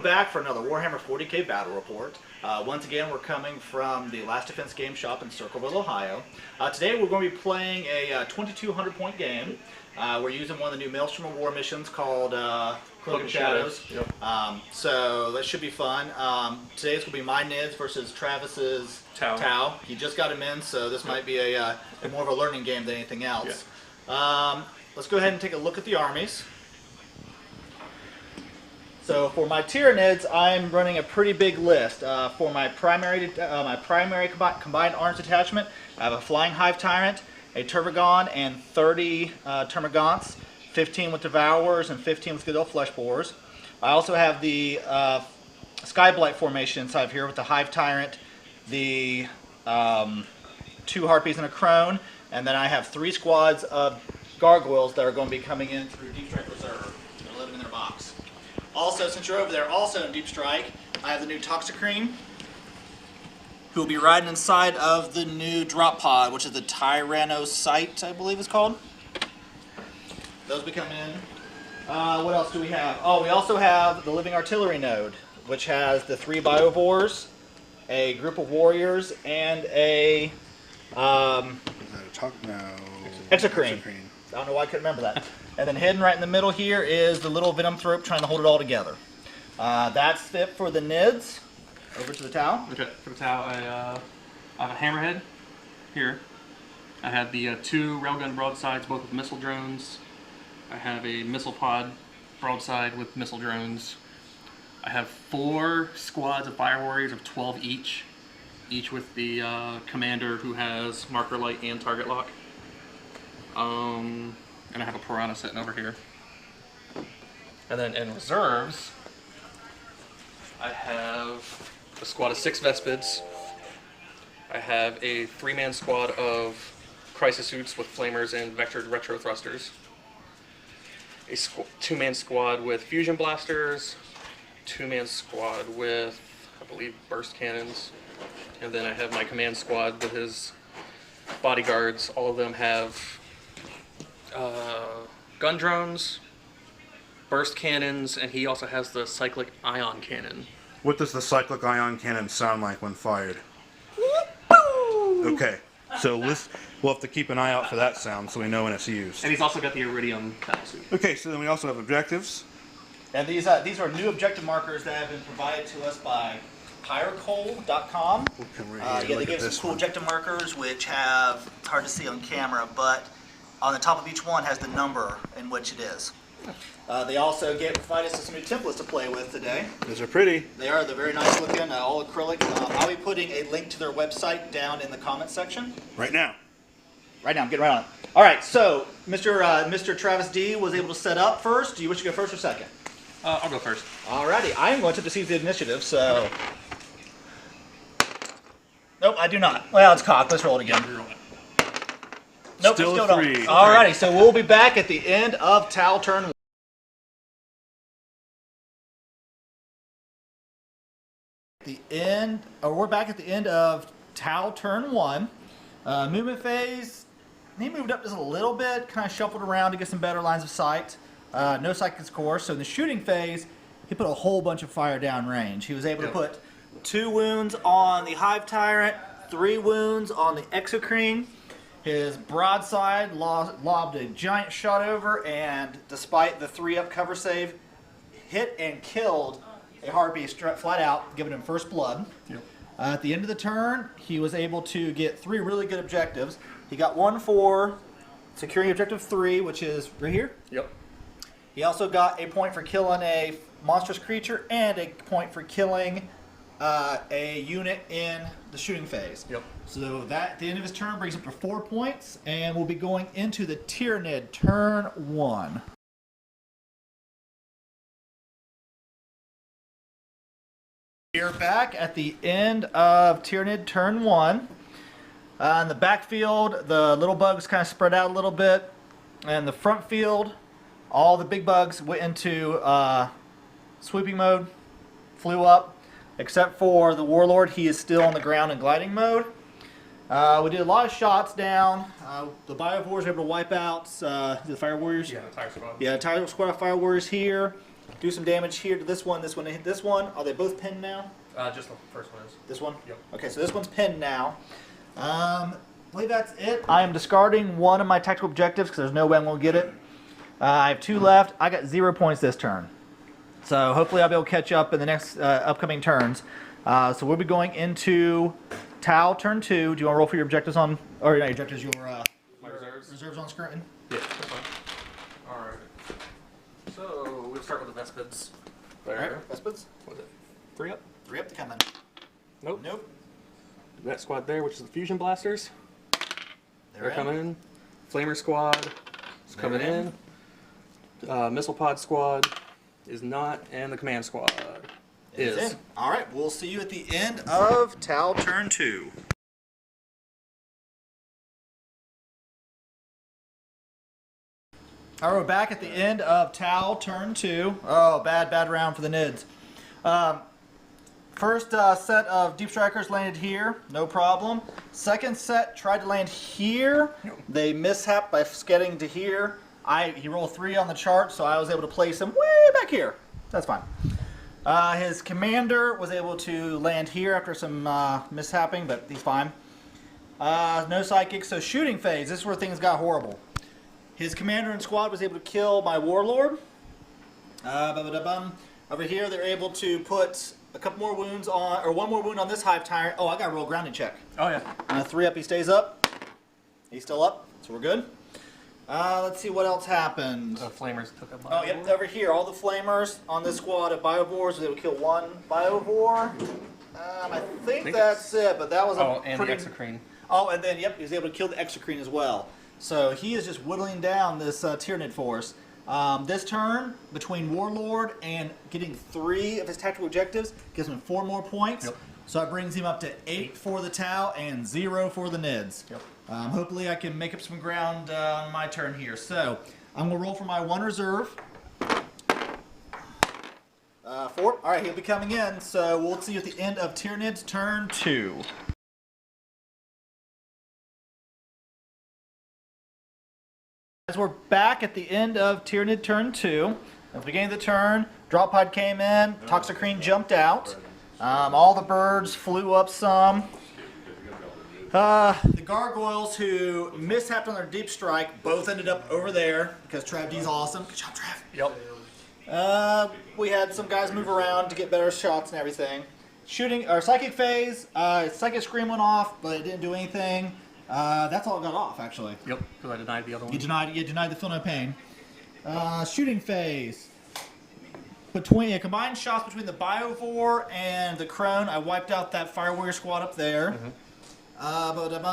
Back for another Warhammer 40k battle report. Once again, we're coming from the Last Defense Game Shop in Circleville, Ohio. Today we're going to be playing a 2200 point game. We're using one of the new Maelstrom of War missions called Cloak and Shadows. Yep. So that should be fun. Today it's going to be my Nids versus Travis's Tau. He just got him in, so this might be a more of a learning game than anything else. Yeah. Let's go ahead and take a look at the armies. So for my Tyranids, I'm running a pretty big list. For my primary combined arms detachment, I have a Flying Hive Tyrant, a Tervagon, and 30 Termagants, 15 with Devourers and 15 with Good Old Flesh Borers. I also have the Skyblight formation inside of here with the Hive Tyrant, the 2 Harpies and a Crone, and then I have 3 squads of Gargoyles that are going to be coming in through Deep Strike Reserve. They're living in their box. Also, since you're over there, also in Deep Strike, I have the new Toxicrene, who will be riding inside of the new drop pod, which is the Tyranid, I believe it's called. Those will be coming in. What else do we have? Oh, we also have the Living Artillery node, which has the 3 Biovores, a group of warriors, and a Exocrine. I don't know why I couldn't remember that. And then hidden right in the middle here is the little Venom Thrope trying to hold it all together. That's it for the Nids. Over to the Tau. Okay, for the Tau, I have a Hammerhead here. I have the 2 railgun broadsides, both with missile drones. I have a missile pod broadside with missile drones. I have 4 squads of Fire Warriors of 12 each with the commander who has marker light and target lock. And I have a Piranha sitting over here. And then in reserves, I have a squad of 6 Vespids. I have a 3-man squad of Crisis Suits with Flamers and Vectored Retro Thrusters. A 2-man squad with Fusion Blasters. 2-man squad with, I believe, Burst Cannons. And then I have my command squad with his bodyguards. All of them have gun drones, burst cannons, and he also has the cyclic ion cannon. What does the cyclic ion cannon sound like when fired? Okay, so we'll have to keep an eye out for that sound so we know when it's used. And he's also got the Iridium battle suit. Okay, so then we also have objectives. And these are new objective markers that have been provided to us by Pyrkol.com. They give us some cool objective markers which have, it's hard to see on camera, but on the top of each one has the number in which it is. They also provide us some new templates to play with today. Those are pretty. They're very nice looking, all acrylic. I'll be putting a link to their website down in the comments section. Right now. Right now, I'm getting right on it. All right, so Mr. Travis D was able to set up first. Do you wish to go first or second? I'll go first. Alrighty, I'm going to receive the initiative, so... Nope, I do not. Well, it's cocked. Let's roll it again. Nope, still don't. 3. Alrighty, so we'll be back at the end of Tau turn 1. We're back at the end of Tau turn 1. Movement phase, he moved up just a little bit, kind of shuffled around to get some better lines of sight. No Psychic's Core. So in the shooting phase, he put a whole bunch of fire down range. He was able to put 2 wounds on the Hive Tyrant, 3 wounds on the Exocrine. His broadside lobbed a giant shot over, and despite the 3-up cover save, hit and killed a Harpy flat out, giving him first blood. Yep. At the end of the turn, he was able to get 3 really good objectives. He got 1 for securing objective 3, which is right here. Yep. He also got a point for killing a monstrous creature and a point for killing a unit in the shooting phase. Yep. So that at the end of his turn brings up to 4 points, and we'll be going into the Tyranid turn 1. We're back at the end of Tyranid turn 1. In the backfield, the little bugs kind of spread out a little bit. And the front field, all the big bugs went into sweeping mode, flew up, except for the Warlord. He is still on the ground in gliding mode. We did a lot of shots down. The Biovores were able to wipe out the Fire Warriors. Yeah, the Tire Squad. Yeah, Tire Squad of Fire Warriors here. Do some damage here to this one. This one hit this one. Are they both pinned now? Just the first one is. This one? Yep. Okay, so this one's pinned now. I believe that's it. I am discarding one of my tactical objectives because there's no way I'm going to get it. I have 2 left. I got 0 points this turn. So hopefully I'll be able to catch up in the next upcoming turns. So we'll be going into Tau turn 2. Do you want to roll for your objectives on, or not your objectives, My reserves? reserves on screen? Yeah, that's fine. Alright. So, we'll start with the Vespids. There. Alright, Vespids. What is it? 3 up? 3 up to come in. Nope. Nope. That squad there, which is the Fusion Blasters. They're in. coming in. Flamer Squad is coming in. Missile Pod Squad is not. And the Command Squad is. Alright, we'll see you at the end of Tau turn 2. Alright, we're back at the end of Tau turn 2. Oh, bad round for the Nids. First set of Deep Strikers landed here, no problem. Second set tried to land here. They mishapped by getting to here. He rolled 3 on the chart, so I was able to place him way back here. That's fine. His commander was able to land here after some mishapping, but he's fine. No psychics, so shooting phase. This is where things got horrible. His commander and squad was able to kill my warlord. Over here, they're able to put a couple more wounds on, or 1 more wound on this hive tyrant. Oh, I got to roll a grounding check. Oh, yeah. 3 up, he stays up. He's still up, so we're good. Let's see what else happened. The Flamers took a Oh, yep, over here, all the flamers on this squad of Biovores, they will kill 1 Biovore. I think that's it, but that was a and pretty... the Exocrine. Oh, and then, yep, he was able to kill the Exocrine as well. So he is just whittling down this Tyranid force. This turn, between Warlord and getting 3 of his tactical objectives, gives him 4 more points. Yep. So that brings him up to 8 for the Tau and 0 for the Nids. Yep. Hopefully I can make up some ground on my turn here. So I'm going to roll for my 1 reserve. 4. Alright, he'll be coming in. So we'll see you at the end of Tyranid's turn 2. As we're back at the end of Tyranid turn 2, at the beginning of the turn, drop pod came in, Toxicrene jumped out, all the birds flew up some. The gargoyles who mishapped on their deep strike both ended up over there because Trav D's awesome. Good job, Trav. Yep. We had some guys move around to get better shots and everything. Shooting, or psychic phase, psychic scream went off, but it didn't do anything. That's all it got off, actually. Yep, because I denied the other one. You denied the feel no pain. Shooting phase. Combined shots between the Biovore and the Crone, I wiped out that Fire Warrior squad up there. I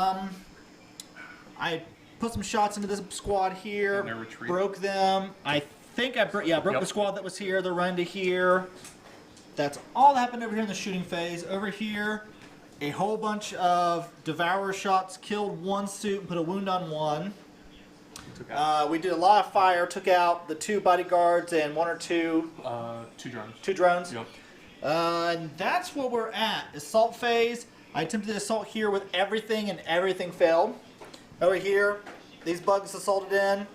put some shots into this squad here, broke them. I think I broke the squad that was here. They're running to here. That's all that happened over here in the shooting phase. Over here, a whole bunch of Devourer shots killed 1 suit and put a wound on 1. We did a lot of fire, took out the 2 bodyguards and 1 or 2... 2 drones. 2 drones. Yep. And that's where we're at. Assault phase. I attempted to assault here with everything and everything failed. Over here, these bugs assaulted in.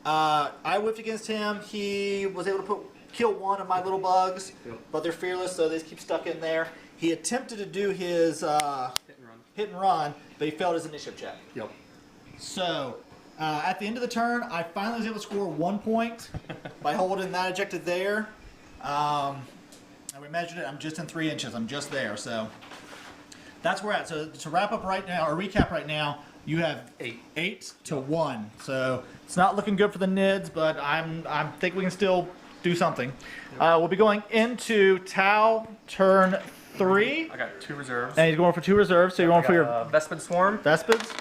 I whipped against him. He was able to kill 1 of my little bugs, but they're fearless, so they just keep stuck in there. He attempted to do his hit and run, but he failed his initiative check. Yep. So, at the end of the turn, I finally was able to score 1 point by holding that objective there. And we measured it. I'm just in 3 inches. I'm just there. So, that's where we're at. So, to wrap up right now, or recap right now, you have 8 to 1. So, it's not looking good for the Nids, but I think we can still do something. We'll be going into Tau turn 3. I got 2 reserves. And he's going for 2 reserves, so you're going for your Vespid Swarm Vespids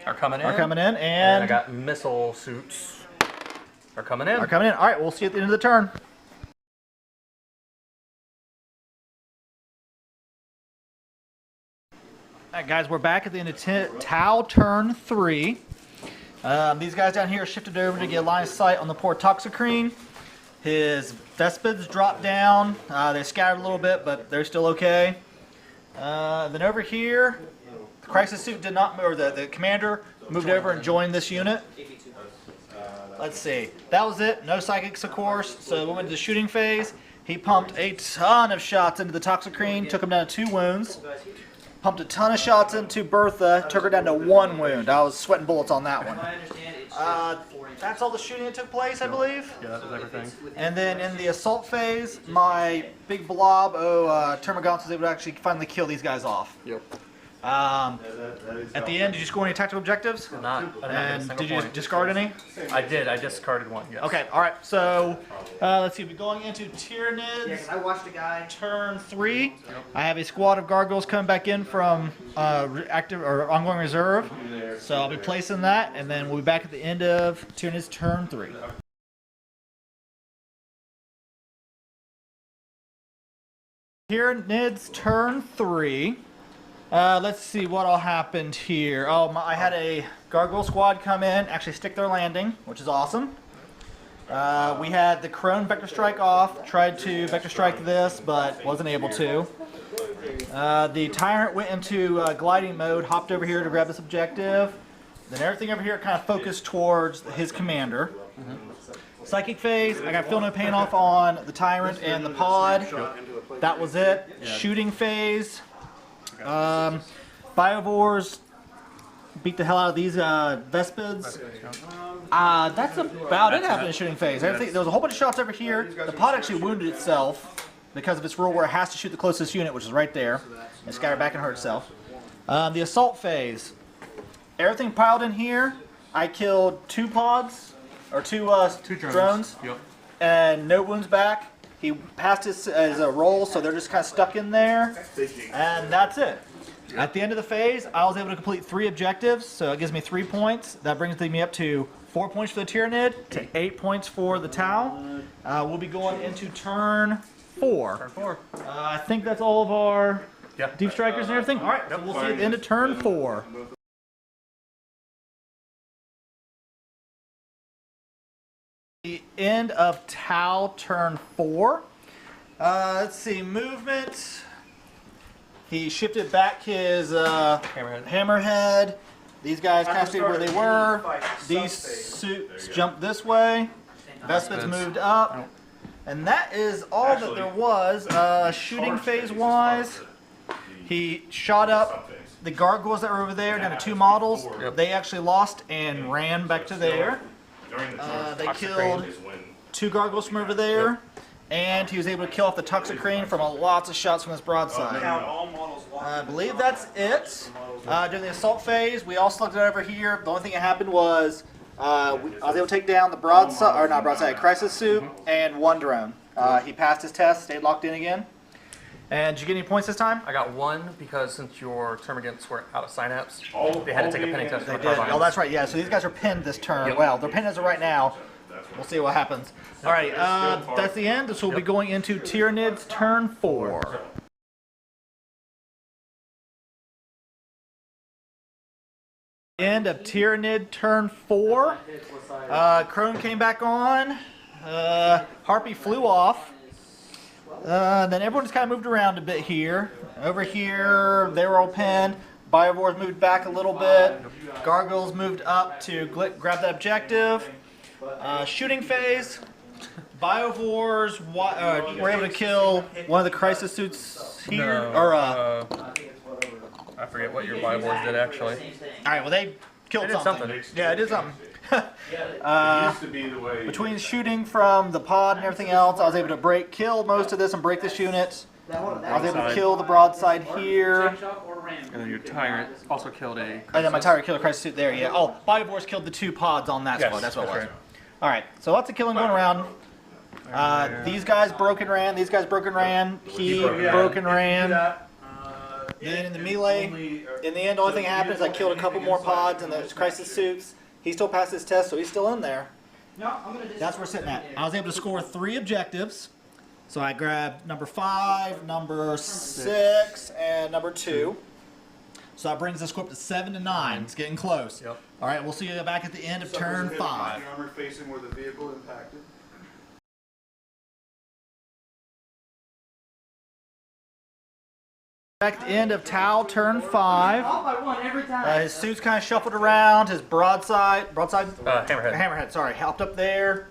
are coming in. And I got missile suits are coming in. All right, we'll see you at the end of the turn. All right, guys, we're back at the end of Tau turn 3. These guys down here shifted over to get line of sight on the poor Toxicrene. His Vespids dropped down. They scattered a little bit, but they're still okay. Then over here, crisis suit did not, or the commander moved over and joined this unit. Let's see. That was it. No psychics, of course. So we went to the shooting phase. He pumped a ton of shots into the Toxicrene, took him down to 2 wounds. Pumped a ton of shots into Bertha, took her down to 1 wound. I was sweating bullets on that one. That's all the shooting that took place, I believe. Yeah, that was everything. And then in the assault phase, my big blob, Termagants, was able to actually finally kill these guys off. Yep. At the end, did you score any tactical objectives? And did you discard any? I did. I discarded one. Yes. Okay. All right. So let's see. We're going into Tyranids. I watched a guy. Turn 3. I have a squad of gargoyles coming back in from active or ongoing reserve. So I'll be placing that, and then we'll be back at the end of Tyranids turn 3. Tyranids turn 3. Let's see what all happened here. Oh, I had a gargoyle squad come in, actually stick their landing, which is awesome. We had the Crone Vector Strike off, tried to Vector Strike this, but wasn't able to. The Tyrant went into gliding mode, hopped over here to grab this objective. Then everything over here kind of focused towards his commander. Psychic phase, I got Feel No Pain off on the Tyrant and the pod. That was it. Shooting phase. Biovores beat the hell out of these Vespids. That's about it happened in shooting phase. There was a whole bunch of shots over here. The pod actually wounded itself because of its rule where it has to shoot the closest unit, which is right there, and scatter back and hurt itself. The assault phase. Everything piled in here. I killed 2 pods, or 2 drones, Yep. and no wounds back. He passed his roll, so they're just kind of stuck in there, and that's it. At the end of the phase, I was able to complete 3 objectives, so it gives me 3 points. That brings me up to 4 points for the Tyranid, to 8 points for the Tau. We'll be going into turn 4. Turn 4. I think that's all of our deep strikers and everything. All right, so we'll see you at the end of turn 4. The end of Tau turn 4. Let's see, movement. He shifted back his hammerhead. These guys kind of stayed where they were. These suits jumped this way. Vespids moved up. And that is all that there was. Shooting phase wise, he shot up the gargoyles that were over there down to 2 models. They actually lost and ran back to there. They killed 2 gargoyles from over there, and he was able to kill off the Toxicrene from lots of shots from this broadside. I believe that's it. During the assault phase, we all slugged it over here. The only thing that happened was I was able to take down the broadside, or not broadside, crisis suit, and 1 drone. He passed his test, stayed locked in again. And did you get any points this time? I got 1 because since your termagants were out of synapse, they had to take a pinning test. They did. Oh, that's right. Yeah. So these guys are pinned this turn. Yep. Well, they're pinned as of right now. We'll see what happens. All right. That's the end. So we'll be going into Tyranids turn 4. End of Tyranid turn 4. Crone came back on. Harpy flew off. Then everyone just kind of moved around a bit here. Over here, they were all pinned. Biovores moved back a little bit. Gargoyles moved up to grab that objective. Shooting phase. Biovores were able to kill one of the crisis suits here. I forget what your Biovores did actually. All right, well they killed something. Yeah, it did something. Between shooting from the pod and everything else, I was able to kill most of this and break this unit. I was able to kill the broadside here. And then your Tyrant also killed a... And then my Tyrant killed a crisis suit there, yeah. Oh, Biovores killed the 2 pods on that squad, that's what it was. Right. Alright, so lots of killing going around. These guys broke and ran, these guys broke and ran, he broke and ran. Then in the melee, in the end, the only thing that happened is I killed a couple more pods and those crisis suits. He still passed his test, so he's still in there. That's where we're sitting at. I was able to score 3 objectives. So I grabbed number 5, number 6, and number 2. So that brings the score up to 7 to 9. It's getting close. Yep. All right, we'll see you back at the end of turn 5. Armor facing where the vehicle impacted. Back at the end of Tau turn 5. Off by one every time. His suit's kind of shuffled around. His broadside, Hammerhead. sorry, helped up there.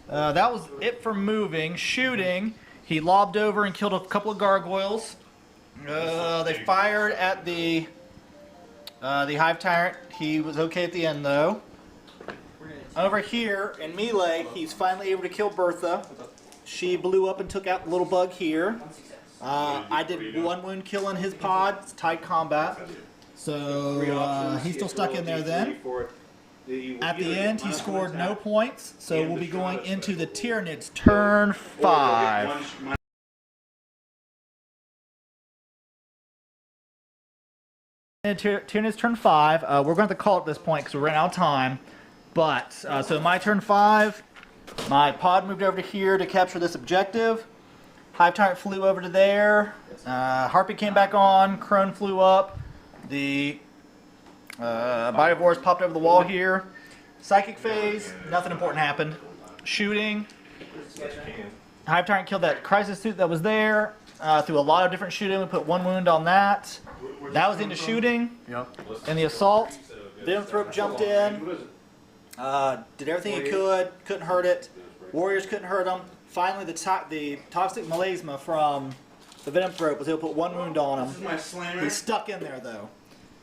That was it for moving. Shooting, he lobbed over and killed a couple of gargoyles. They fired at the Hive Tyrant. He was okay at the end though. Over here in melee, he's finally able to kill Bertha. She blew up and took out the little bug here. I did 1 wound kill in his pod. It's tight combat. So he's still stuck in there then. At the end, he scored no points. So we'll be going into the Tyranids turn 5. Tyranids turn 5. We're going to have to call it at this point because we're running out of time. But, so my turn 5, my pod moved over to here to capture this objective. Hive Tyrant flew over to there. Harpy came back on. Crone flew up. The Body of Wars popped over the wall here. Psychic phase, nothing important happened. Shooting. Hive Tyrant killed that crisis suit that was there. Through a lot of different shooting, we put 1 wound on that. That was into shooting. And the assault. Venomthrope jumped in. Did everything he could. Couldn't hurt it. Warriors couldn't hurt him. Finally, the toxic melasma from the Venomthrope was able to put 1 wound on him. He's stuck in there though.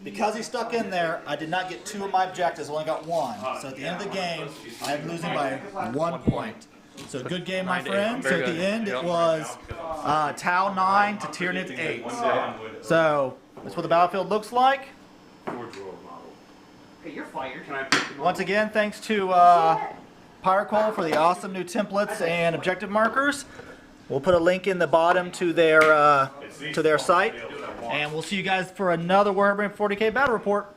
Because he's stuck in there, I did not get 2 of my objectives. I only got 1. So at the end of the game, I am losing by 1 point. So good game, my friend. So at the end, it was Tau 9 to Tyranids 8. So that's what the battlefield looks like. Okay, you're fired. Once again, thanks to Pyrkol for the awesome new templates and objective markers. We'll put a link in the bottom to their site, and we'll see you guys for another Warhammer 40k battle report.